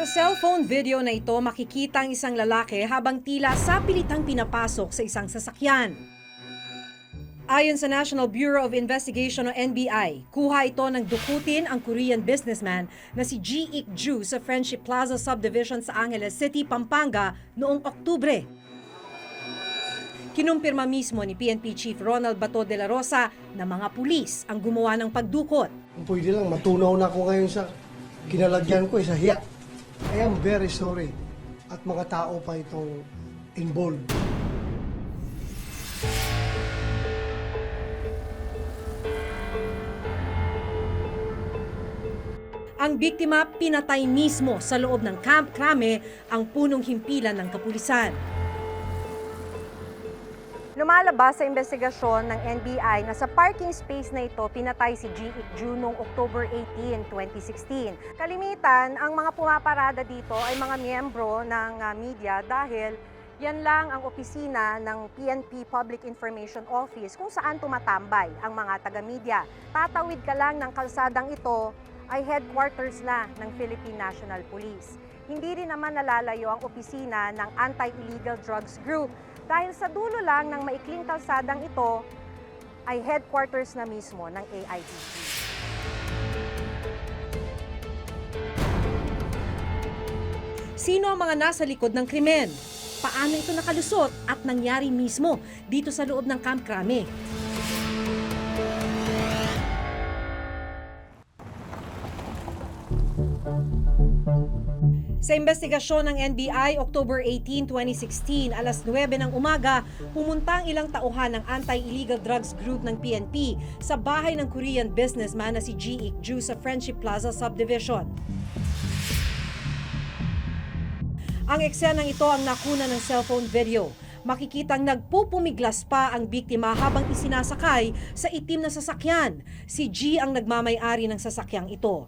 cellphone video na ito, makikita ang isang lalaki habang tila sapilitang pinapasok sa isang sasakyan. Ayon sa National Bureau of Investigation o NBI, kuha ito ng dukutin ang Korean businessman na si Ji-ik Ju sa Friendship Plaza Subdivision sa Angeles City, Pampanga noong Oktubre. Kinumpirma mismo ni PNP Chief Ronald Bato de la Rosa na mga pulis ang gumawa ng pagdukot. Pwede lang, matunaw na ako ngayon sa kinalagyan ko, sa hiya. I am very sorry at mga tao pa itong involved. Ang biktima pinatay mismo sa loob ng Camp Crame ang punong himpilan ng kapulisan. Lumalabas sa investigasyon ng NBI na sa parking space na ito pinatay si Ji-ik Ju noong October 18, 2016. Kalimitan, ang mga pumaparada dito ay mga miyembro ng media dahil yan lang ang opisina ng PNP Public Information Office kung saan tumatambay ang mga taga-media. Tatawid ka lang ng kalsadang ito ay headquarters na ng Philippine National Police. Hindi rin naman nalalayo ang opisina ng Anti-Illegal Drugs Group dahil sa dulo lang ng maikling kalsadang ito ay headquarters na mismo ng AITG. Sino ang mga nasa likod ng krimen? Paano ito nakalusot at nangyari mismo dito sa loob ng Camp Crame? Sa investigasyon ng NBI, October 18, 2016, alas 9 ng umaga, pumunta ang ilang tauhan ng Anti-Illegal Drugs Group ng PNP sa bahay ng Korean businessman na si Ji-ik Ju sa Friendship Plaza Subdivision. Ang eksenang ito ang nakuna ng cellphone video. Makikitang nagpupumiglas pa ang biktima habang isinasakay sa itim na sasakyan. Si Ji ang nagmamay-ari ng sasakyang ito.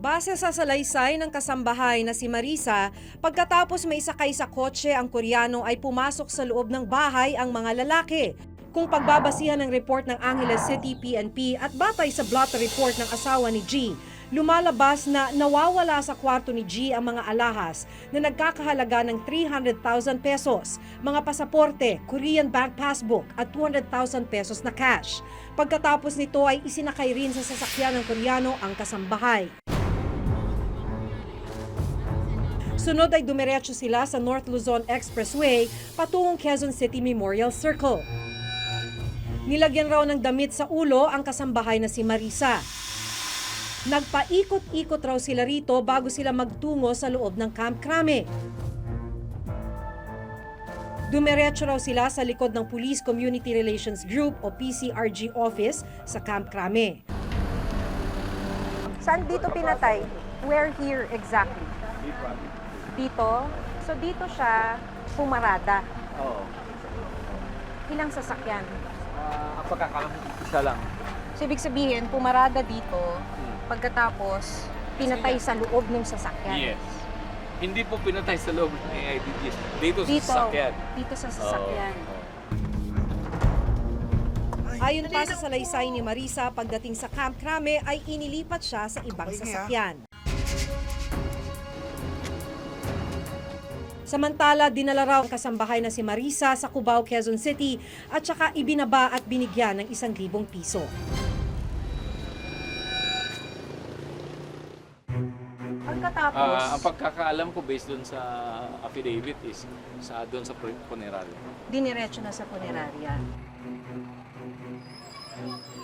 Base sa salaysay ng kasambahay na si Marisa, pagkatapos may sakay sa kotse ang Koreano ay pumasok sa loob ng bahay ang mga lalaki. Kung pagbabasihan ng report ng Angeles City PNP at batay sa blotter report ng asawa ni G, lumalabas na nawawala sa kwarto ni G ang mga alahas na nagkakahalaga ng 300,000 pesos, mga pasaporte, Korean bank passbook at 200,000 pesos na cash. Pagkatapos nito ay isinakay rin sa sasakyan ng Koreano ang kasambahay. Sunod ay dumiretso sila sa North Luzon Expressway patungong Quezon City Memorial Circle. Nilagyan raw ng damit sa ulo ang kasambahay na si Marisa. Nagpaikot-ikot raw sila rito bago sila magtungo sa loob ng Camp Crame. Dumiretso raw sila sa likod ng Police Community Relations Group o PCRG office sa Camp Crame. Saan dito pinatay? Where here exactly? Dito? So dito siya pumarada. Oo. Ilang sasakyan? Ang pagkakalam, isa lang. So ibig sabihin, pumarada dito, pagkatapos pinatay sa loob ng sasakyan. Yes. Hindi po pinatay sa loob ng AIDG. Dito sa sasakyan. Dito sa sasakyan. Oo. Ayon pa sa salaysay ni Marisa, pagdating sa Camp Crame ay inilipat siya sa ibang sasakyan. Samantala, dinala raw ang kasambahay na si Marisa sa Cubao, Quezon City at saka ibinaba at binigyan ng 1,000 piso. Pagkatapos, Ang pagkakaalam ko based dun sa affidavit is doon sa funeral. diniretso na sa punerarya.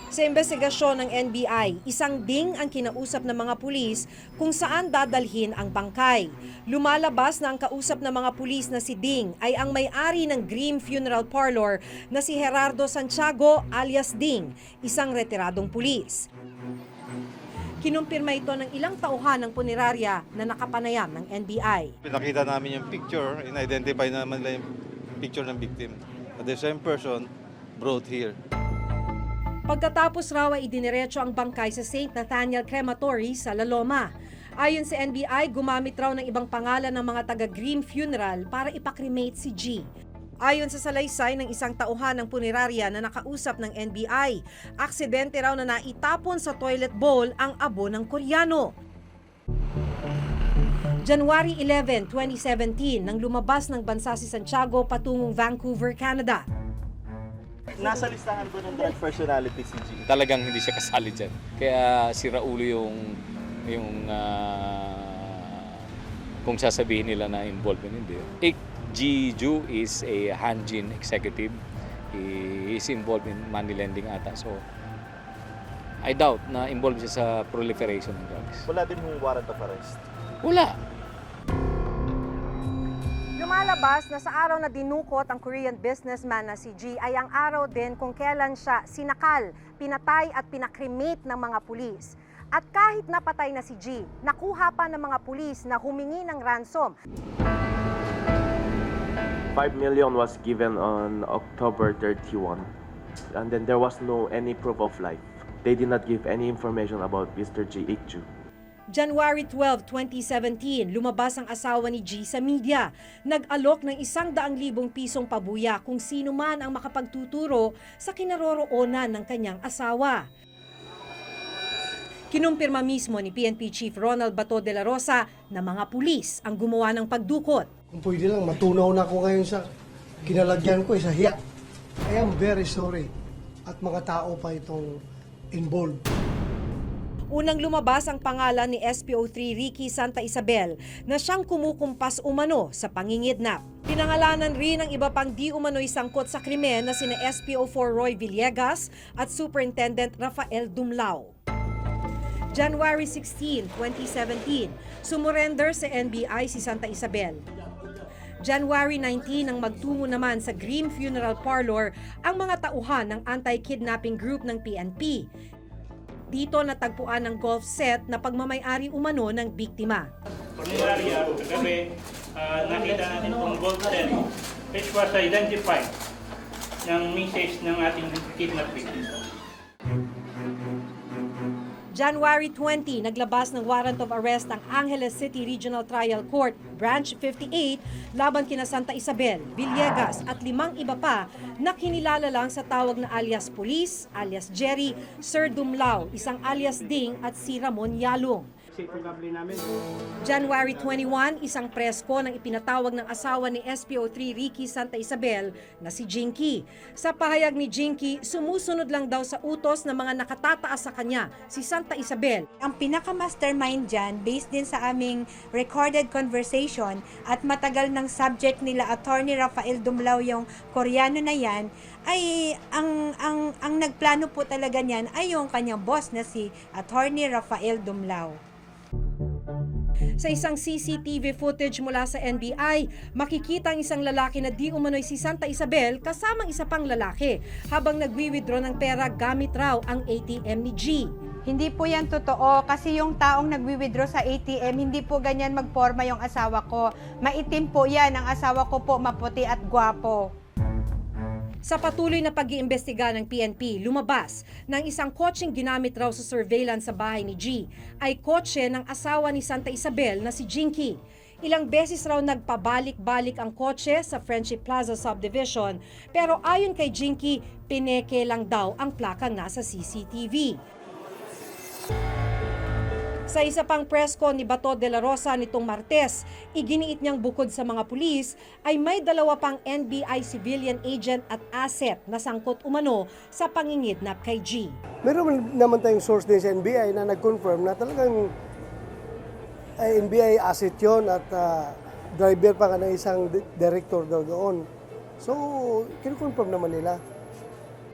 Sa investigasyon ng NBI, isang ding ang kinausap ng mga pulis kung saan dadalhin ang bangkay. Lumalabas na ang kausap ng mga pulis na si Ding ay ang may-ari ng Dream Funeral Parlor na si Gerardo Santiago alias Ding, isang retiradong pulis. Kinumpirma ito ng ilang tauhan ng punerarya na nakapanayam ng NBI. Pinakita namin yung picture, in-identify naman nila yung picture ng victim. The same person brought here. Pagkatapos raw ay idiniretso ang bangkay sa St. Nathaniel Crematory sa La Loma. Ayon sa NBI, gumamit raw ng ibang pangalan ng mga taga-Green Funeral para ipakremate si G. Ayon sa salaysay ng isang tauhan ng punerarya na nakausap ng NBI, aksidente raw na naitapon sa toilet bowl ang abo ng Koreano. January 11, 2017, nang lumabas ng bansa si Santiago patungong Vancouver, Canada. Nasa listahan ba ng drug personality si G? Talagang hindi siya kasali dyan. Kaya si Raulo kung sasabihin nila na involved in hindi. Ik G. Ju is a Hanjin executive. He is involved in money lending ata. So, I doubt na involved siya sa proliferation ng drugs. Wala din yung warrant of arrest. Wala. Lumalabas na sa araw na dinukot ang Korean businessman na si G ay ang araw din kung kailan siya sinakal, pinatay at pinakremate ng mga pulis. At kahit napatay na si G, nakuha pa ng mga pulis na humingi ng ransom. 5 million was given on October 31, and then there was no any proof of life. They did not give any information about Mr. G. Ik-ju. January 12, 2017, lumabas ang asawa ni G sa media. Nag-alok ng 100,000 pisong pabuya kung sino man ang makapagtuturo sa kinaroroonan ng kanyang asawa. Kinumpirma mismo ni PNP Chief Ronald Bato de la Rosa na mga pulis ang gumawa ng pagdukot. Kung pwede lang, matunaw na ako ngayon sa kinalagyan ko, sa hiya. I am very sorry. At mga tao pa itong involved. Unang lumabas ang pangalan ni SPO3 Ricky Santa Isabel na siyang kumukumpas umano sa pangingidnap. Pinangalanan rin ang iba pang di umano'y sangkot sa krimen na sina SPO4 Roy Villegas at Superintendent Rafael Dumlao. January 16, 2017, sumurrender sa NBI si Santa Isabel. January 19 nang magtungo naman sa Green Funeral Parlor ang mga tauhan ng anti-kidnapping group ng PNP. Dito natagpuan ng golf set na pagmamay-ari umano ng biktima. Ordinarya, kagabi, nakita natin itong gold set which was identified ng message ng ating kidnap victim. January 20, naglabas ng warrant of arrest ang Angeles City Regional Trial Court, Branch 58, laban kina Santa Isabel, Villegas at 5 iba pa na kinilala lang sa tawag na alias Police, alias Jerry, Sir Dumlao, isang alias Ding at si Ramon Yalong. January 21, isang presko ng ipinatawag ng asawa ni SPO3 Ricky Santa Isabel na si Jinky. Sa pahayag ni Jinky, sumusunod lang daw sa utos ng mga nakatataas sa kanya, si Santa Isabel. Ang pinaka-mastermind dyan, based din sa aming recorded conversation at matagal ng subject nila, Attorney Rafael Dumlao, yung Koreano na yan, ay ang nagplano po talaga niyan ay yung kanyang boss na si Attorney Rafael Dumlao. Sa isang CCTV footage mula sa NBI, makikita ang isang lalaki na di umano'y si Santa Isabel kasamang isa pang lalaki habang nagwi-withdraw ng pera gamit raw ang ATM ni G. Hindi po yan totoo kasi yung taong nagwi-withdraw sa ATM, hindi po ganyan magporma yung asawa ko. Maitim po yan, ang asawa ko po maputi at gwapo. Sa patuloy na pag-iimbestiga ng PNP, lumabas na ang isang kotseng ginamit raw sa surveillance sa bahay ni G ay kotse ng asawa ni Santa Isabel na si Jinky. Ilang beses raw nagpabalik-balik ang kotse sa Friendship Plaza Subdivision pero ayon kay Jinky, pineke lang daw ang plakang nasa CCTV. Sa isa pang presko ni Bato de la Rosa nitong Martes, iginiit niyang bukod sa mga pulis ay may 2 pang NBI civilian agent at asset na sangkot umano sa pangingidnap kay G. Meron naman tayong source din sa NBI na nag-confirm na talagang NBI asset yun at driver pa nga ng isang director daw doon. So, kinoconfirm naman nila.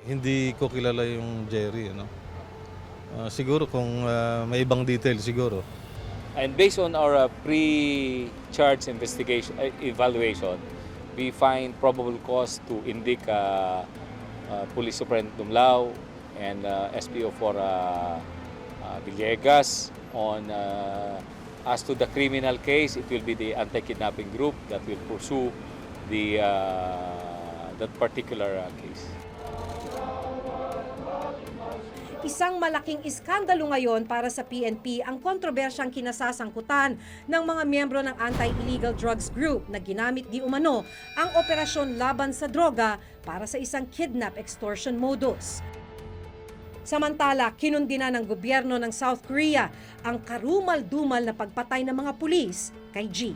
Hindi ko kilala yung Jerry, ano? Siguro kung may ibang detail siguro. And based on our pre-charge investigation evaluation, we find probable cause to indict Police Superintendent Dumlao and SPO4 Villegas on as to the criminal case. It will be the anti-kidnapping group that will pursue that particular case. Isang malaking iskandalo ngayon para sa PNP ang kontrobersyang kinasasangkutan ng mga miyembro ng anti-illegal drugs group na ginamit di umano ang operasyon laban sa droga para sa isang kidnap extortion modus. Samantala, kinundina ng gobyerno ng South Korea ang karumal-dumal na pagpatay ng mga pulis kay G.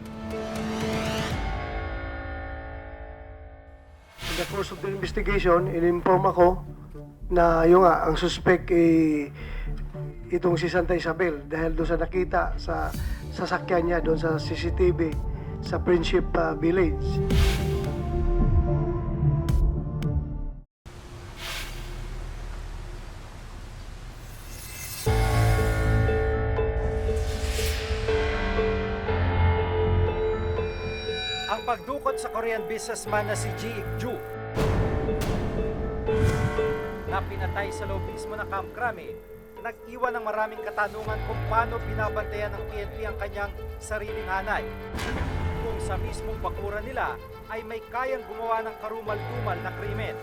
In the course of the investigation, in-inform ako na ang suspect itong si Santa Isabel dahil doon sa nakita sa sasakyan niya doon sa CCTV sa Friendship Village. Ang pagdukot sa Korean businessman na si Ji Ik-ju na pinatay sa loob mismo ng Camp Crame, nag-iwan ng maraming katanungan kung paano binabantayan ng PNP ang kanyang sariling hanay. Kung sa mismong bakuran nila ay may kayang gumawa ng karumal-dumal na krimen.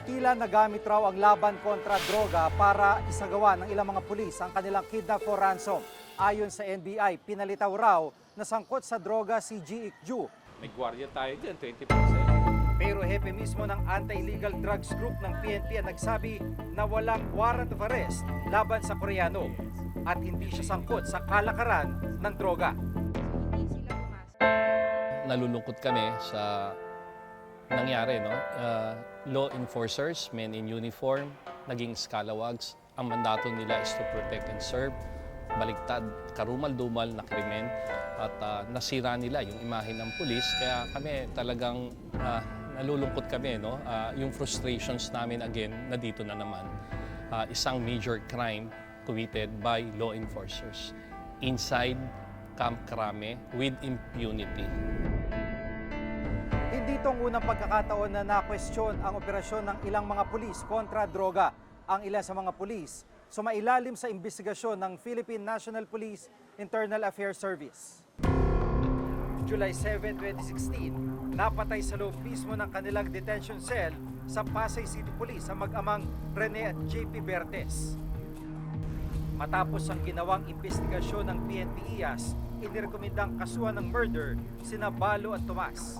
Tila nagamit raw ang laban kontra droga para isagawa ng ilang mga pulis ang kanilang kidnap for ransom. Ayon sa NBI, pinalitaw raw na sangkot sa droga si Ji Ik-ju. May gwardiya tayo dyan, 20%. Pero hepe mismo ng anti-illegal drugs group ng PNP ang nagsabi na walang warrant of arrest laban sa Koreano at hindi siya sangkot sa kalakaran ng droga. Nalulungkot kami sa nangyari, no? Law enforcers, men in uniform, naging scalawags. Ang mandato nila is to protect and serve. Baligtad, karumal-dumal na krimen at nasira nila yung imahe ng pulis. Kaya kami talagang nalulungkot kami, no? Yung frustrations namin again na dito na naman. Isang major crime committed by law enforcers inside Camp Crame with impunity. Hindi itong unang pagkakataon na na-question ang operasyon ng ilang mga pulis kontra droga. Ang ilan sa mga pulis sumailalim sa investigasyon ng Philippine National Police Internal Affairs Service. July 7, 2016, napatay sa loob mismo ng kanilang detention cell sa Pasay City Police ang mag-amang Rene at JP Bertes. Matapos ang ginawang investigasyon ng PNP-IAS, inirekomendang kasuhan ng murder sina Balo at Tomas.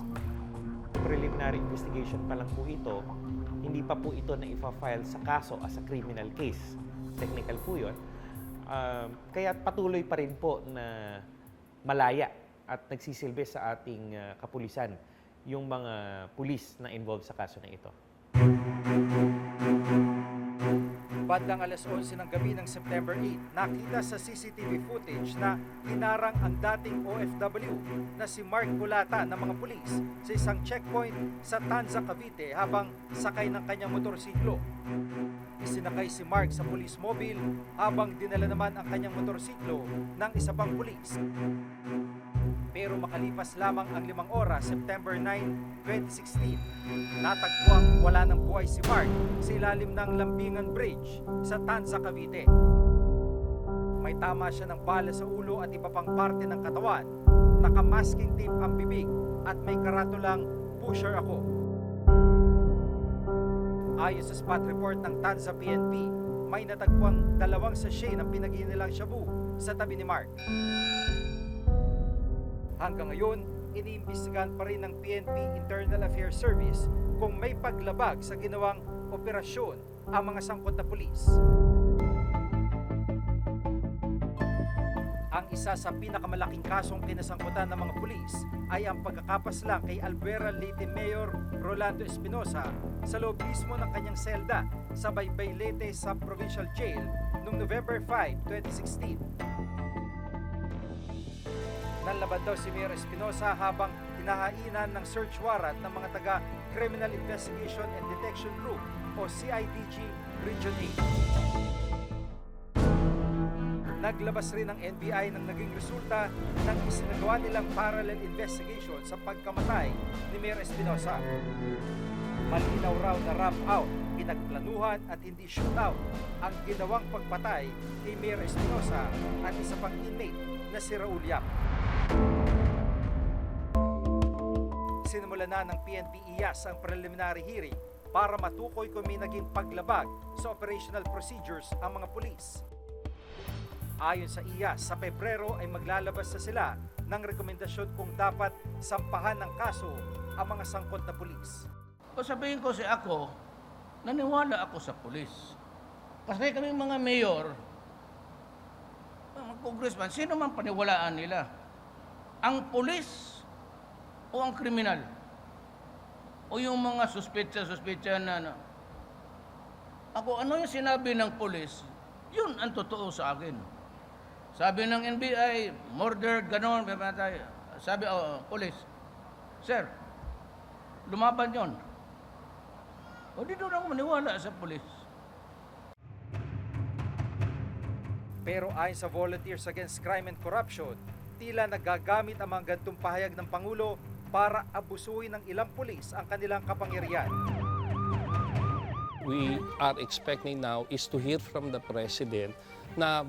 Preliminary investigation pa lang po ito, hindi pa po ito na ipa-file sa kaso as a criminal case. Technical po yun. Kaya patuloy pa rin po na malaya at nagsisilbi sa ating kapulisan yung mga pulis na involved sa kaso na ito. Bandang alas 11 ng gabi ng September 8, nakita sa CCTV footage na hinarang ang dating OFW na si Mark Culata ng mga pulis sa isang checkpoint sa Tanza, Cavite habang sakay ng kanyang motorsiklo. Isinakay si Mark sa police mobile habang dinala naman ang kanyang motorsiklo ng isa pang pulis. Pero makalipas lamang ang 5 oras, September 9, 2016, natagpuang wala ng buhay si Mark sa ilalim ng Lambingan Bridge sa Tanza, Cavite. May tama siya ng bala sa ulo at iba pang parte ng katawan, nakamasking tape ang bibig at may karatulang "Pusher ako." Ayon sa spot report ng Tanza PNP, may natagpuang 2 sachet ng pinag-inilang shabu sa tabi ni Mark. Hanggang ngayon, iniimbestigahan pa rin ng PNP Internal Affairs Service kung may paglabag sa ginawang operasyon ang mga sangkot na pulis. Ang isa sa pinakamalaking kasong kinasangkutan ng mga pulis ay ang pagkakapaslang kay Albuera Leyte Mayor Rolando Espinosa sa loob mismo ng kanyang selda sa Baybay Leyte Sub-Provincial Jail noong November 5, 2016. Nanlaban daw si Mayor Espinosa habang hinahainan ng search warrant ng mga taga Criminal Investigation and Detection Group o CIDG Region 8. Naglabas rin ng NBI ng naging resulta ng isinagawa nilang parallel investigation sa pagkamatay ni Mayor Espinosa. Malinaw raw na wrap out, pinagplanuhan at hindi shootout ang ginawang pagpatay kay Mayor Espinosa at isa pang inmate na si Raul Yap. Sinimula na ng PNP-IAS ang preliminary hearing para matukoy kung may naging paglabag sa operational procedures ang mga pulis. Ayon sa IAS, sa Pebrero ay maglalabas na sila ng rekomendasyon kung dapat sampahan ng kaso ang mga sangkot na pulis. O sabihin ko ako, naniwala ako sa pulis. Kasi kami mga mayor, mga congressman, sino man paniwalaan nila? Ang pulis o ang kriminal? O yung mga suspetsa na ano? Ako, ano yung sinabi ng pulis? Yun ang totoo sa akin. Sabi ng NBI, murder, ganon, mamatay. Sabi, pulis, sir, lumaban yon. O di doon ako maniwala sa pulis. Pero ayon sa Volunteers Against Crime and Corruption, tila nagagamit ang mga gantong pahayag ng Pangulo para abusuhin ng ilang pulis ang kanilang kapangyarihan. We are expecting now is to hear from the President na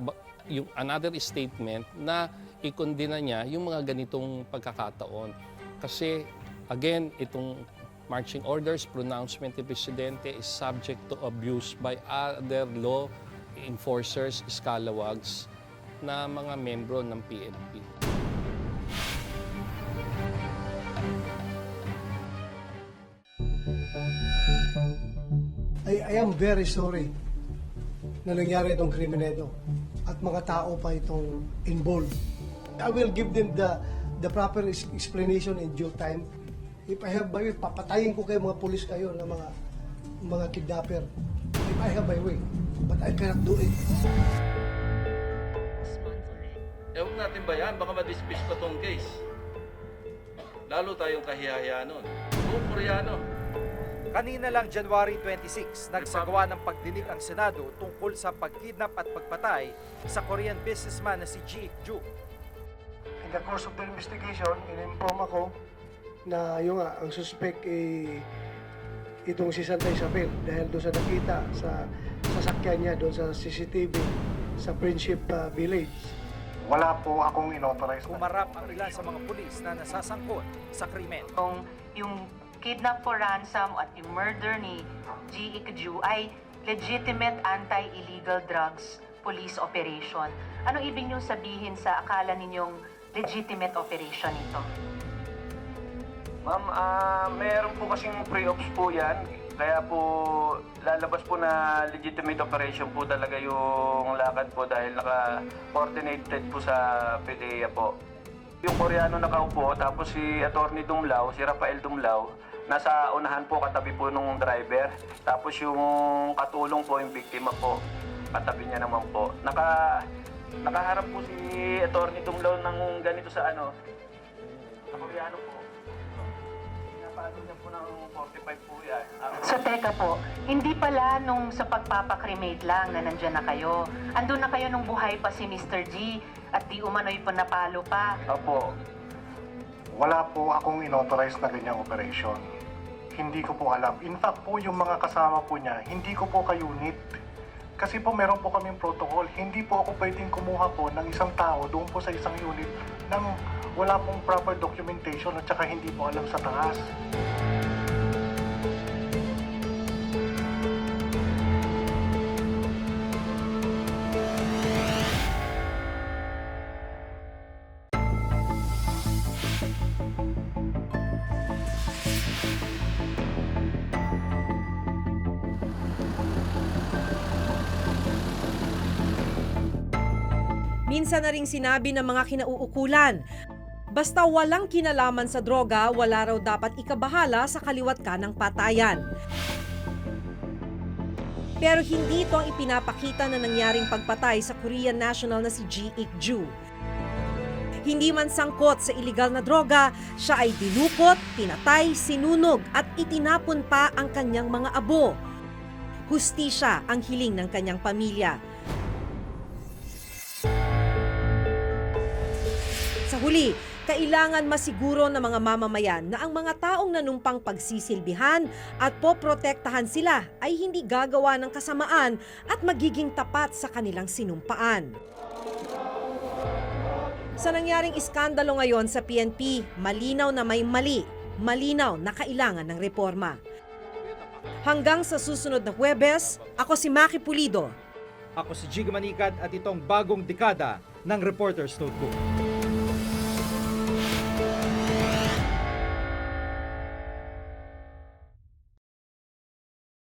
yung another statement na ikondena niya yung mga ganitong pagkakataon. Kasi again, itong marching orders, pronouncement ni Presidente is subject to abuse by other law enforcers, scalawags na mga membro ng PNP. I am very sorry na nangyari itong krimen na ito at mga tao pa itong involved. I will give them the proper explanation in due time. If I have my way, papatayin ko kayo mga pulis kayo na mga kidnapper. If I have my way, but I cannot do it. Huwag natin ba yan? Baka ma-dismiss pa tong case. Lalo tayong kahihiya nun. Buong Koreano. Kanina lang January 26, nagsagawa ng pagdinig ang Senado tungkol sa pagkidnap at pagpatay sa Korean businessman na si Ji Ik-ju. In the course of the investigation, in-inform ako na ang suspect itong si Santa Isabel dahil doon sa nakita sa sasakyan niya doon sa CCTV sa Friendship Village. Wala po akong inauthorize. Kumarap ang ilan sa mga pulis na nasasangkot sa krimen. Yung kidnap for ransom at yung murder ni Ji Ik-ju ay legitimate anti-illegal drugs police operation. Anong ibig niyong sabihin sa akala ninyong legitimate operation ito? Ma'am, meron po kasing pre-ops po yan. Kaya po lalabas po na legitimate operation po talaga yung lakad po dahil naka-coordinated po sa PDEA po. Yung Koreano nakaupo, tapos si Attorney Dumlao, si Rafael Dumlao, nasa unahan po katabi po nung driver. Tapos yung katulong po, yung biktima po, katabi niya naman po. Nakaharap po si Attorney Dumlao ng ganito sa Koreano po. Pinapaano niya po ng 45 po yan. So teka po, hindi pala nung sa pagpapakremate lang na nandyan na kayo. Andun na kayo nung buhay pa si Mr. G at di umano'y panapalo pa. Opo. Wala po akong inauthorize na ganyang operation. Hindi ko po alam. In fact po, yung mga kasama po niya, hindi ko po ka-unit. Kasi po meron po kaming protocol. Hindi po ako pwedeng kumuha po ng isang tao doon po sa isang unit nang wala pong proper documentation at saka hindi po alam sa taas. Minsan na ring sinabi ng mga kinauukulan, basta walang kinalaman sa droga, wala raw dapat ikabahala sa kaliwat kanang patayan. Pero hindi ito ang ipinapakita na nangyaring pagpatay sa Korean national na si Ji Ik-ju. Hindi man sangkot sa iligal na droga, siya ay dinukot, pinatay, sinunog at itinapon pa ang kanyang mga abo. Hustisya ang hiling ng kanyang pamilya. Sa huli, kailangan masiguro ng mga mamamayan na ang mga taong nanumpang pagsisilbihan at poprotektahan sila ay hindi gagawa ng kasamaan at magiging tapat sa kanilang sinumpaan. Sa nangyaring iskandalo ngayon sa PNP, malinaw na may mali, malinaw na kailangan ng reforma. Hanggang sa susunod na Huwebes, ako si Maki Pulido. Ako si Jig Manikad at itong bagong dekada ng Reporter's Notebook.